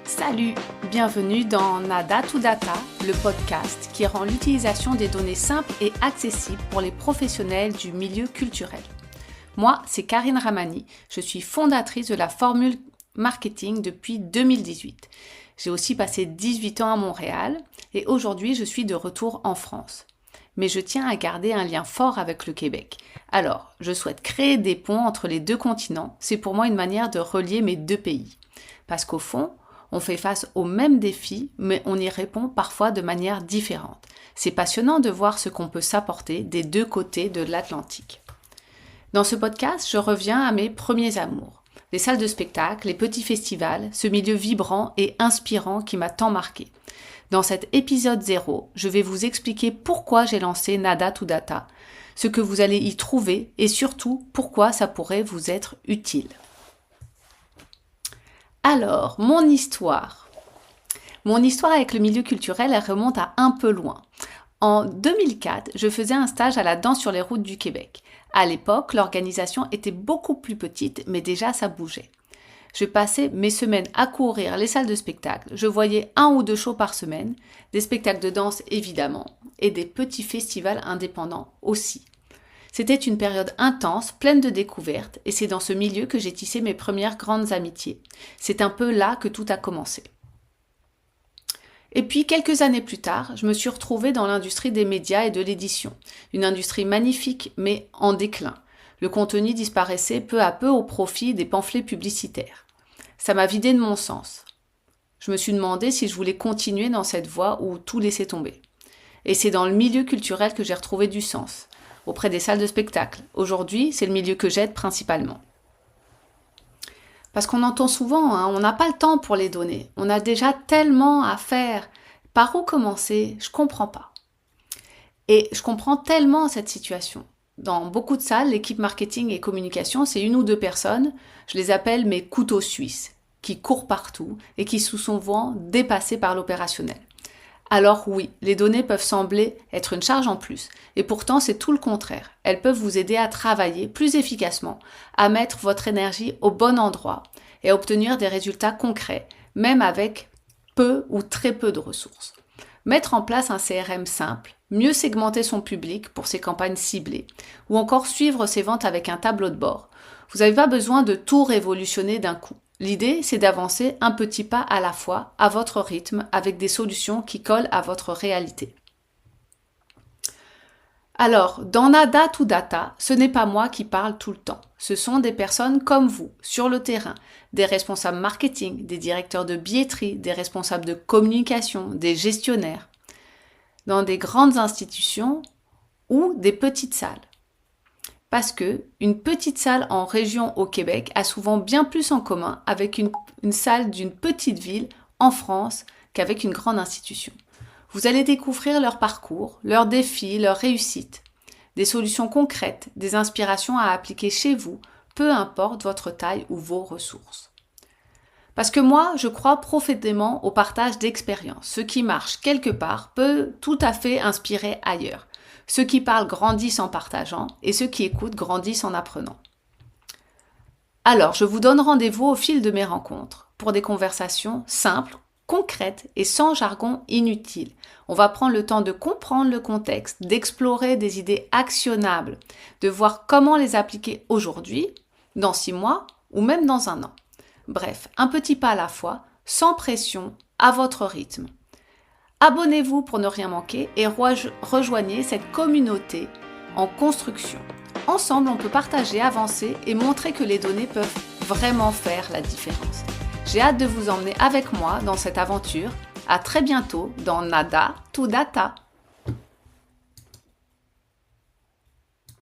Salut, bienvenue dans Nada to Data, le podcast qui rend l'utilisation des données simples et accessibles pour les professionnels du milieu culturel. Moi, c'est Karine Ramani, je suis fondatrice de la Formule Marketing depuis 2018. J'ai aussi passé 18 ans à Montréal et aujourd'hui je suis de retour en France. Mais je tiens à garder un lien fort avec le Québec. Alors, je souhaite créer des ponts entre les deux continents. C'est pour moi une manière de relier mes deux pays. Parce qu'au fond, on fait face aux mêmes défis, mais on y répond parfois de manière différente. C'est passionnant de voir ce qu'on peut s'apporter des deux côtés de l'Atlantique. Dans ce podcast, je reviens à mes premiers amours. Les salles de spectacle, les petits festivals, ce milieu vibrant et inspirant qui m'a tant marqué. Dans cet épisode 0, je vais vous expliquer pourquoi j'ai lancé Nada to Data, ce que vous allez y trouver et surtout pourquoi ça pourrait vous être utile. Alors, mon histoire avec le milieu culturel, elle remonte à un peu loin. En 2004, je faisais un stage à la Danse sur les routes du Québec. À l'époque, l'organisation était beaucoup plus petite, mais déjà ça bougeait. Je passais mes semaines à courir les salles de spectacle. Je voyais 1 ou 2 shows par semaine, des spectacles de danse évidemment, et des petits festivals indépendants aussi. C'était une période intense, pleine de découvertes, et c'est dans ce milieu que j'ai tissé mes premières grandes amitiés. C'est un peu là que tout a commencé. Et puis, quelques années plus tard, je me suis retrouvée dans l'industrie des médias et de l'édition. Une industrie magnifique, mais en déclin. Le contenu disparaissait peu à peu au profit des pamphlets publicitaires. Ça m'a vidé de mon sens. Je me suis demandé si je voulais continuer dans cette voie ou tout laisser tomber. Et c'est dans le milieu culturel que j'ai retrouvé du sens, auprès des salles de spectacle. Aujourd'hui, c'est le milieu que j'aide principalement. Parce qu'on entend souvent, on n'a pas le temps pour les données. On a déjà tellement à faire. Par où commencer? Je comprends pas. Et je comprends tellement cette situation. Dans beaucoup de salles, l'équipe marketing et communication, c'est 1 ou 2 personnes, je les appelle mes couteaux suisses, qui courent partout et qui sont souvent dépassés par l'opérationnel. Alors oui, les données peuvent sembler être une charge en plus, et pourtant c'est tout le contraire. Elles peuvent vous aider à travailler plus efficacement, à mettre votre énergie au bon endroit et à obtenir des résultats concrets, même avec peu ou très peu de ressources. Mettre en place un CRM simple, mieux segmenter son public pour ses campagnes ciblées, ou encore suivre ses ventes avec un tableau de bord. Vous n'avez pas besoin de tout révolutionner d'un coup. L'idée, c'est d'avancer un petit pas à la fois, à votre rythme, avec des solutions qui collent à votre réalité. Alors, dans Nada to Data, ce n'est pas moi qui parle tout le temps. Ce sont des personnes comme vous, sur le terrain, des responsables marketing, des directeurs de billetterie, des responsables de communication, des gestionnaires, dans des grandes institutions ou des petites salles. Parce que une petite salle en région au Québec a souvent bien plus en commun avec une salle d'une petite ville en France qu'avec une grande institution. Vous allez découvrir leur parcours, leurs défis, leurs réussites, des solutions concrètes, des inspirations à appliquer chez vous, peu importe votre taille ou vos ressources. Parce que moi, je crois profondément au partage d'expériences. Ce qui marche quelque part peut tout à fait inspirer ailleurs. Ceux qui parlent grandissent en partageant et ceux qui écoutent grandissent en apprenant. Alors, je vous donne rendez-vous au fil de mes rencontres pour des conversations simples, concrètes et sans jargon inutile. On va prendre le temps de comprendre le contexte, d'explorer des idées actionnables, de voir comment les appliquer aujourd'hui, dans 6 mois ou même dans 1 an. Bref, un petit pas à la fois, sans pression, à votre rythme. Abonnez-vous pour ne rien manquer et rejoignez cette communauté en construction. Ensemble, on peut partager, avancer et montrer que les données peuvent vraiment faire la différence. J'ai hâte de vous emmener avec moi dans cette aventure. À très bientôt dans Nada to Data.